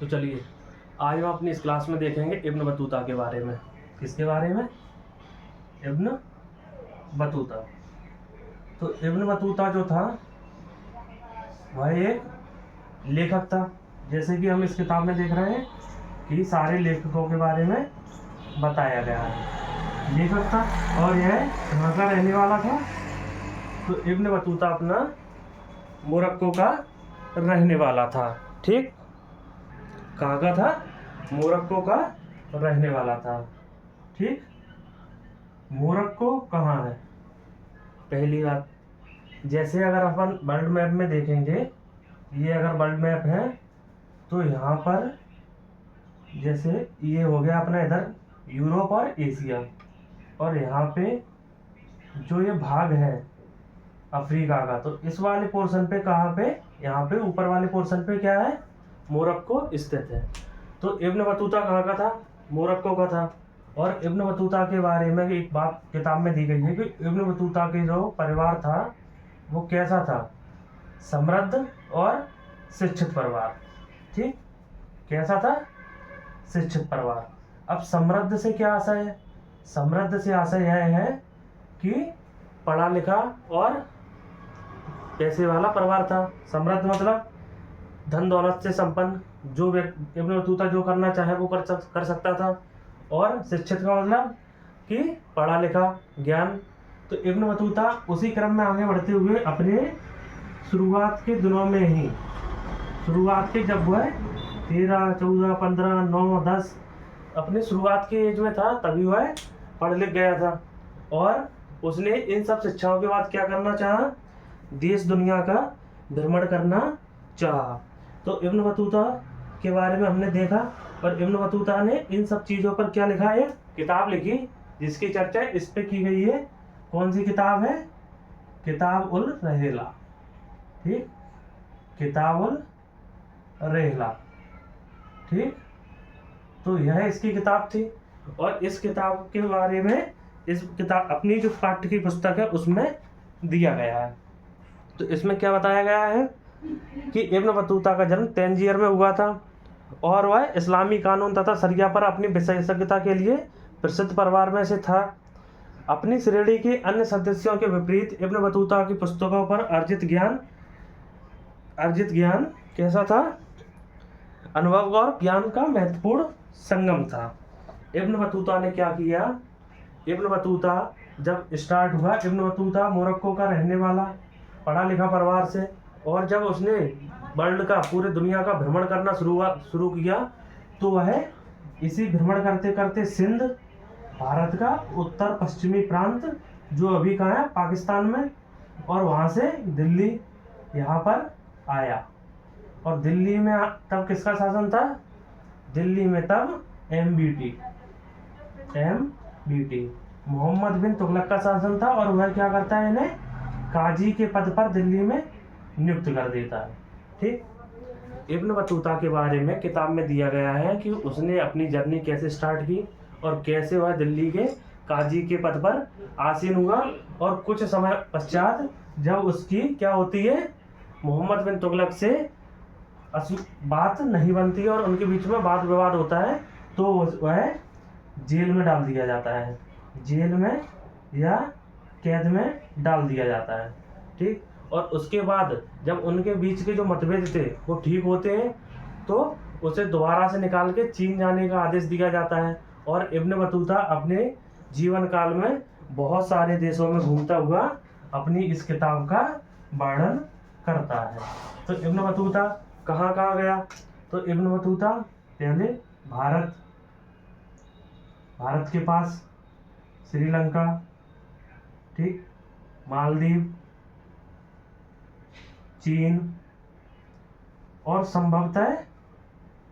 तो चलिए आज हम अपनी इस क्लास में देखेंगे इब्न बतूता के बारे में। किसके बारे में? Ibn Battuta. तो इब्न बतूता जो था वह एक लेखक था। जैसे कि हम इस किताब में देख रहे हैं कि सारे लेखकों के बारे में बताया गया है। लेखक था और यह कहाँ का रहने वाला था? तो इब्न बतूता अपना मोरक्को का रहने वाला था। ठीक, कहाँ का था? मोरक्को का रहने वाला था। ठीक, मोरक्को कहाँ है? पहली बात, जैसे अगर अपन वर्ल्ड मैप में देखेंगे, ये अगर वर्ल्ड मैप है तो यहाँ पर जैसे ये हो गया अपना इधर यूरोप और एशिया, और यहाँ पे जो ये भाग है अफ्रीका का, तो इस वाले पोर्शन पे कहाँ पे? यहाँ पे ऊपर वाले पोर्शन पे क्या है? मोरक्को स्थित है। तो इब्न बतूता कहाँ का था? मोरक्को का था। और इब्न बतूता के बारे में एक बात किताब में दी गई है कि इब्न बतूता के जो परिवार था वो कैसा था? समृद्ध और शिक्षित परिवार। ठीक, कैसा था? शिक्षित परिवार। अब समृद्ध से क्या आशय है? समृद्ध से आशय यह है कि पढ़ा लिखा और पैसे वाला परिवार था। समृद्ध मतलब धन दौलत से संपन्न, जो व्यक्ति इब्न बतूता जो करना चाहे वो कर सकता था। और शिक्षित का मतलब कि पढ़ा लिखा, ज्ञान। तो इब्न बतूता उसी क्रम में आगे बढ़ते हुए अपने शुरुआत के दिनों में ही, शुरुआत के जब वह 13, 14, 15, 9, 10 अपने शुरुआत के एज में था, तभी वह पढ़ लिख गया था। और उसने इन सब शिक्षाओं के बाद क्या करना चाहा? देश दुनिया का भ्रमण करना चाहा। तो इब्न बतूता के बारे में हमने देखा, और इब्न बतूता ने इन सब चीज़ों पर क्या लिखा है? किताब लिखी, जिसकी चर्चा इस पे की गई है। कौन सी किताब है? किताब उल रहेला। ठीक, किताब उल रहेला। ठीक, तो यह इसकी किताब थी। और इस किताब के बारे में इस किताब अपनी जो पाठ्य की पुस्तक है उसमें दिया गया है। तो इसमें क्या बताया गया है कि इब्न बतूता का जन्म तंजीर में हुआ था, और वह इस्लामी कानून तथा शरिया पर अपनी विशेषज्ञता के लिए प्रसिद्ध परिवार में से था। अपनी श्रेणी के अन्य सदस्यों के विपरीत इब्न बतूता की पुस्तकों पर अर्जित ज्ञान कैसा था? अनुभव और ज्ञान का महत्वपूर्ण संगम था। इब्न बतूता ने क्या किया? इब्न बतूता जब स्टार्ट हुआ, इब्न बतूता मोरक्को का रहने वाला, पढ़ा लिखा परिवार से, और जब उसने वर्ल्ड का, पूरे दुनिया का भ्रमण करना शुरू किया, तो वह इसी भ्रमण करते करते सिंध, भारत का उत्तर पश्चिमी प्रांत जो अभी कहाँ है? पाकिस्तान में, और वहाँ से दिल्ली यहाँ पर आया। और दिल्ली में तब किसका शासन था? दिल्ली में तब MBT मोहम्मद बिन तुगलक का शासन था, और वह क्या करता है? इन्हें काजी के पद पर दिल्ली में नियुक्त कर देता है। ठीक, इब्न बतूता के बारे में किताब में दिया गया है कि उसने अपनी जर्नी कैसे स्टार्ट की और कैसे वह दिल्ली के काजी के पद पर आसीन हुआ, और कुछ समय पश्चात जब उसकी क्या होती है? मोहम्मद बिन तुगलक से बात नहीं बनती और उनके बीच में वाद विवाद होता है, तो वह जेल में डाल दिया जाता है, जेल में या कैद में डाल दिया जाता है। ठीक, और उसके बाद जब उनके बीच के जो मतभेद थे वो ठीक होते हैं, तो उसे दोबारा से निकाल के चीन जाने का आदेश दिया जाता है। और इब्न बतूता अपने जीवन काल में बहुत सारे देशों में घूमता हुआ अपनी इस किताब का वर्णन करता है। तो इब्न बतूता कहाँ कहाँ गया? तो इब्न बतूता पहले भारत के पास श्रीलंका, ठीक, मालदीव, चीन, और संभवतः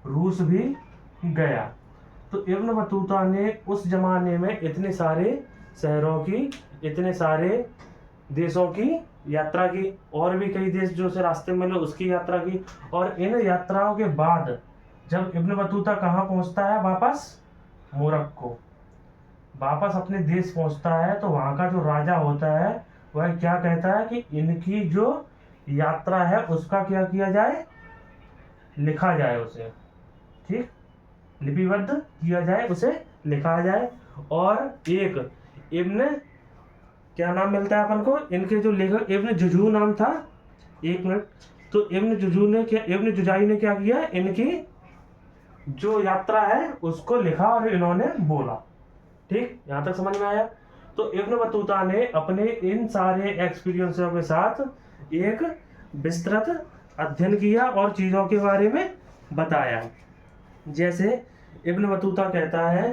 रूस भी गया। तो इब्न बतूता ने उस जमाने में इतने सारे शहरों की, इतने सारे देशों की यात्रा की, और भी कई देश जो से रास्ते में मिले उसकी यात्रा की। और इन यात्राओं के बाद जब इब्न बतूता कहाँ पहुँचता है? वापस मोरक्को, वापस अपने देश पहुँचता है, तो वहाँ का जो राजा होता है वह क्या कहता है कि इनकी जो यात्रा है उसका क्या किया जाए? लिखा जाए उसे। ठीक, लिपिबद्ध किया जाए, उसे लिखा जाए। और एक इब्न, क्या नाम मिलता है अपन को, इनके जो लेखक इब्न जुजू नाम था, एक मिनट, तो इब्न जुजाई ने क्या किया, इनकी जो यात्रा है उसको लिखा और इन्होंने बोला। ठीक, यहां तक समझ में आया। तो इब्न बतूता ने अपने इन सारे एक्सपीरियंसों के साथ एक विस्तृत अध्ययन किया और चीजों के बारे में बताया। जैसे इब्न बतूता कहता है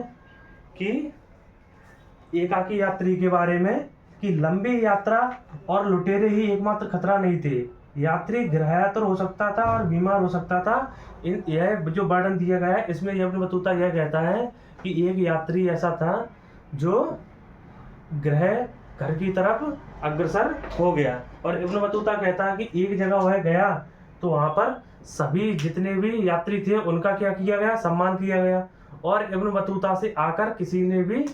कि एकाकी यात्री के बारे में कि लंबी यात्रा और लुटेरे ही एकमात्र खतरा नहीं थे, यात्री गृहयात्र हो सकता था और बीमार हो सकता था। यह जो वर्णन दिया गया है इसमें इब्न बतूता यह कहता है कि एक यात्री ऐसा था जो घर की तरफ अग्रसर हो गया, और इब्न बतूता कहता है कि एक जगह वह गया तो वहां पर सभी जितने भी यात्री थे उनका क्या किया गया, सम्मान किया गया, और इब्न बतूता से आकर किसी ने भी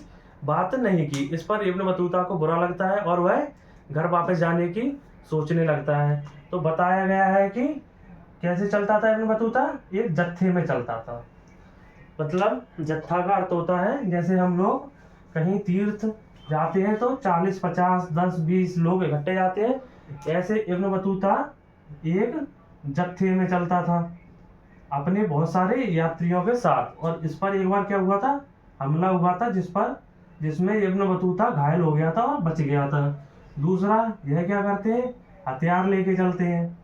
बात नहीं की। इस पर इब्न बतूता को बुरा लगता है और वह घर वापस जाने की सोचने लगता है। तो बताया गया है कि कैसे चलता था इब्न बतूता, एक जत्थे में चलता था। मतलब जत्था का अर्थ होता है जैसे हम लोग कहीं तीर्थ जाते हैं तो 40, 50, 10, 20 लोग इकट्ठे जाते हैं, ऐसे इब्न बतूता एक जत्थे में चलता था अपने बहुत सारे यात्रियों के साथ। और इस पर एक बार क्या हुआ था, हमला हुआ था जिसमें इब्न बतूता घायल हो गया था और बच गया था। दूसरा, यह क्या करते हैं, हथियार लेके चलते हैं,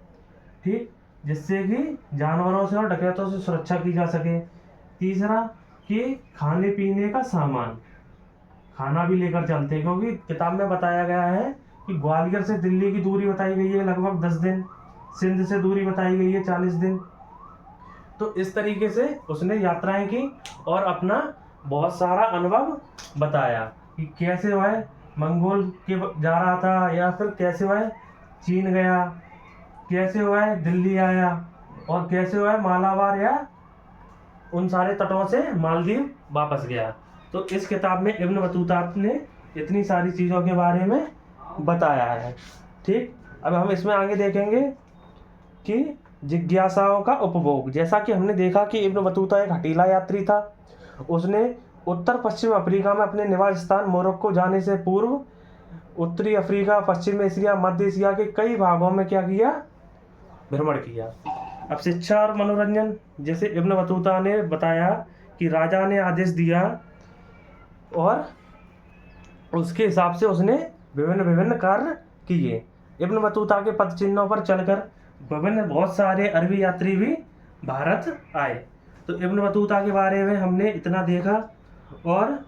ठीक, जिससे कि जानवरों से और डकैतों से सुरक्षा की जा सके। तीसरा, कि खाने पीने का सामान, खाना भी लेकर चलते हैं, क्योंकि किताब में बताया गया है कि ग्वालियर से दिल्ली की दूरी बताई गई है लगभग 10 दिन, सिंध से दूरी बताई गई है 40 दिन। तो इस तरीके से उसने यात्राएं की और अपना बहुत सारा अनुभव बताया कि कैसे वह मंगोल के जा रहा था, या फिर कैसे वह चीन गया, कैसे वह दिल्ली आया, और कैसे वह मालाबार या उन सारे तटों से मालदीव वापस गया। तो इस किताब में इब्न बतूता ने इतनी सारी चीज़ों के बारे में बताया है। ठीक, अब हम इसमें आगे देखेंगे कि जिज्ञासाओं का उपभोग। जैसा कि हमने देखा कि इब्न बतूता एक हठीला यात्री था। उसने उत्तर पश्चिम अफ्रीका में अपने निवास स्थान मोरक्को जाने से पूर्व उत्तरी अफ्रीका, पश्चिम एशिया, मध्य एशिया के कई भागों में क्या किया, भ्रमण किया। अब शिक्षा और मनोरंजन, जैसे इब्न बतूता ने बताया कि राजा ने आदेश दिया और उसके हिसाब से उसने विभिन्न कार्य किए। इब्न बतूता के पद चिन्हों पर चलकर बहुत सारे अरबी यात्री भी भारत आए। तो इब्न बतूता के बारे में हमने इतना देखा, और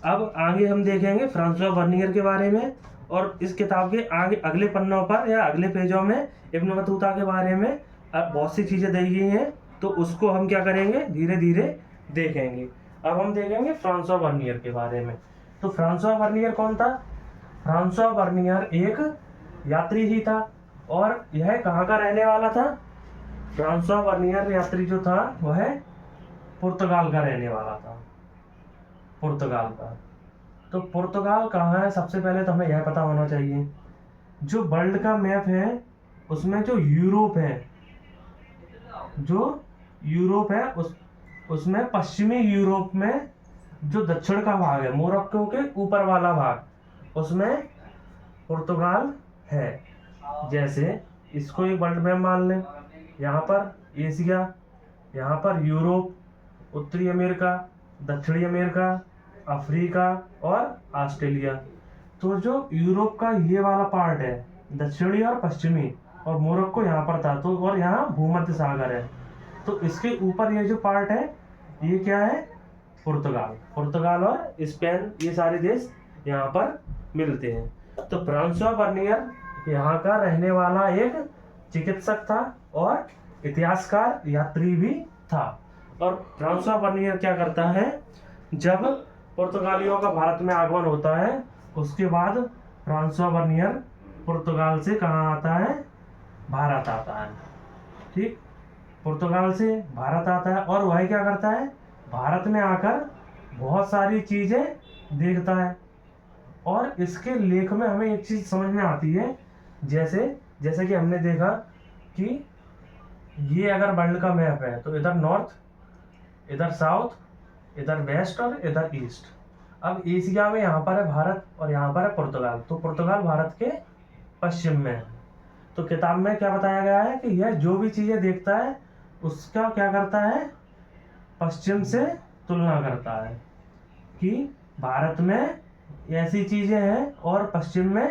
अब आगे हम देखेंगे फ्रांसवा बर्नियर के बारे में। और इस किताब के आगे अगले पन्नों पर या अगले पेजों में इब्न बतूता के बारे में बहुत सी चीज़ें दी गई हैं, तो उसको हम क्या करेंगे, धीरे धीरे देखेंगे। अब हम देखेंगे फ्रांसवा बर्नियर के बारे में। तो फ्रांसवा बर्नियर कौन था? फ्रांसवा बर्नियर एक यात्री ही था, और यह कहाँ का रहने वाला था? फ्रांसवा बर्नियर यात्री जो था वह पुर्तगाल का रहने वाला था, पुर्तगाल का। तो पुर्तगाल कहाँ है, सबसे पहले तो हमें यह पता होना चाहिए। जो वर्ल्ड का मैप है उसमें जो यूरोप है, उसमें पश्चिमी यूरोप में जो दक्षिण का भाग है, मोरक्को के ऊपर वाला भाग, उसमें पुर्तगाल है। जैसे इसको एक वर्ल्ड मैप मान लें, यहाँ पर एशिया, यहाँ पर यूरोप, उत्तरी अमेरिका, दक्षिणी अमेरिका, अफ्रीका और ऑस्ट्रेलिया। तो जो यूरोप का ये वाला पार्ट है दक्षिणी और पश्चिमी, और मोरक्को यहाँ पर था, तो और यहाँ भूमध्य सागर है, तो इसके ऊपर ये जो पार्ट है ये क्या है, पुर्तगाल और स्पेन, ये सारे देश यहाँ पर मिलते हैं। तो फ्रांसवा बर्नियर यहाँ का रहने वाला एक चिकित्सक था और इतिहासकार, यात्री भी था। और फ्रांसवा बर्नियर क्या करता है, जब पुर्तगालियों का भारत में आगमन होता है उसके बाद फ्रांसवा बर्नियर पुर्तगाल से कहाँ आता है, भारत आता है। ठीक, पुर्तगाल से भारत आता है, और वह क्या करता है, भारत में आकर बहुत सारी चीज़ें देखता है। और इसके लेख में हमें एक चीज़ समझ में आती है, जैसे कि हमने देखा कि ये अगर वर्ल्ड का मैप है तो इधर नॉर्थ इधर साउथ, इधर वेस्ट और इधर ईस्ट। अब एशिया में यहाँ पर है भारत और यहाँ पर है पुर्तगाल। तो पुर्तगाल भारत के पश्चिम में है। तो किताब में क्या बताया गया है कि यह जो भी चीज़ें देखता है उसका क्या करता है, पश्चिम से तुलना करता है कि भारत में ऐसी चीज़ें हैं और पश्चिम में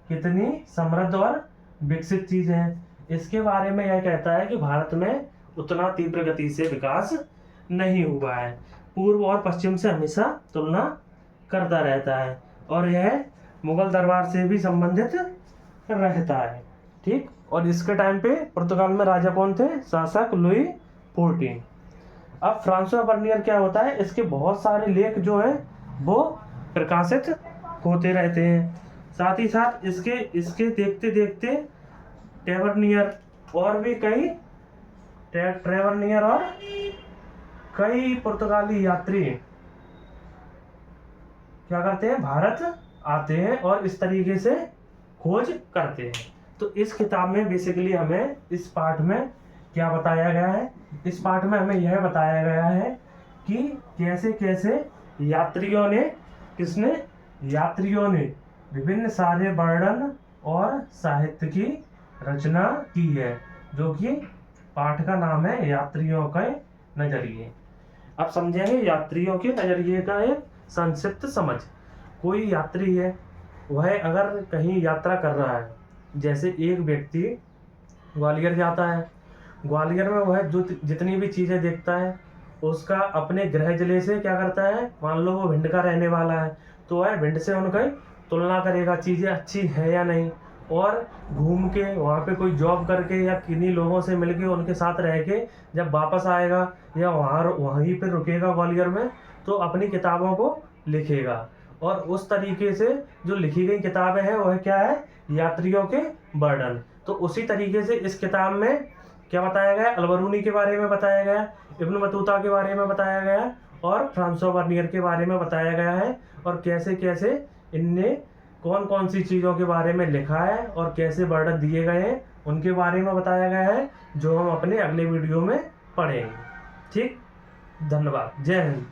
कितनी समृद्ध और विकसित चीज़ें हैं। इसके बारे में यह कहता है कि भारत में उतना तीव्र गति से विकास नहीं हुआ है, पूर्व और पश्चिम से हमेशा तुलना करता रहता है और यह मुगल दरबार से भी संबंधित रहता है। ठीक, और इसके टाइम पे पुर्तगाल में राजा कौन थे, शासक लुई 14। अब फ्रांसवा बर्नियर क्या होता है, इसके बहुत सारे लेख जो हैं वो प्रकाशित होते रहते हैं। साथ ही साथ इसके देखते देखते ट्रेवरनियर और भी कई ट्रेवरनियर और कई पुर्तगाली यात्री क्या करते हैं, भारत आते हैं और इस तरीके से खोज करते हैं। तो इस किताब में बेसिकली हमें इस पार्ट में क्या बताया गया है, इस पार्ट में हमें यह बताया गया है कि कैसे कैसे यात्रियों ने विभिन्न सारे वर्णन और साहित्य की रचना की है, जो कि पाठ का नाम है यात्रियों के नजरिए। अब समझेंगे यात्रियों के नजरिए का एक संक्षिप्त समझ। कोई यात्री है, वह अगर कहीं यात्रा कर रहा है, जैसे एक व्यक्ति ग्वालियर जाता है, ग्वालियर में वह जो जितनी भी चीज़ें देखता है उसका अपने गृह जिले से क्या करता है, मान लो वो भिंड का रहने वाला है तो वह भिंड से उनकी तुलना करेगा, चीज़ें अच्छी है या नहीं, और घूम के वहाँ पे कोई जॉब करके या किन्हीं लोगों से मिलके उनके साथ रह के जब वापस आएगा या वहीं पे रुकेगा ग्वालियर में, तो अपनी किताबों को लिखेगा। और उस तरीके से जो लिखी गई किताबें हैं वह क्या है, यात्रियों के वर्णन। तो उसी तरीके से इस किताब में क्या बताया गया, अलबरूनी के बारे में बताया गया, इब्न बतूता के बारे में बताया गया और फ्रांसवा बर्नियर के बारे में बताया गया है, और कैसे कैसे इनने कौन कौन सी चीज़ों के बारे में लिखा है और कैसे वर्णन दिए गए हैं उनके बारे में बताया गया है, जो हम अपने अगले वीडियो में पढ़ेंगे। ठीक, धन्यवाद, जय हिंद।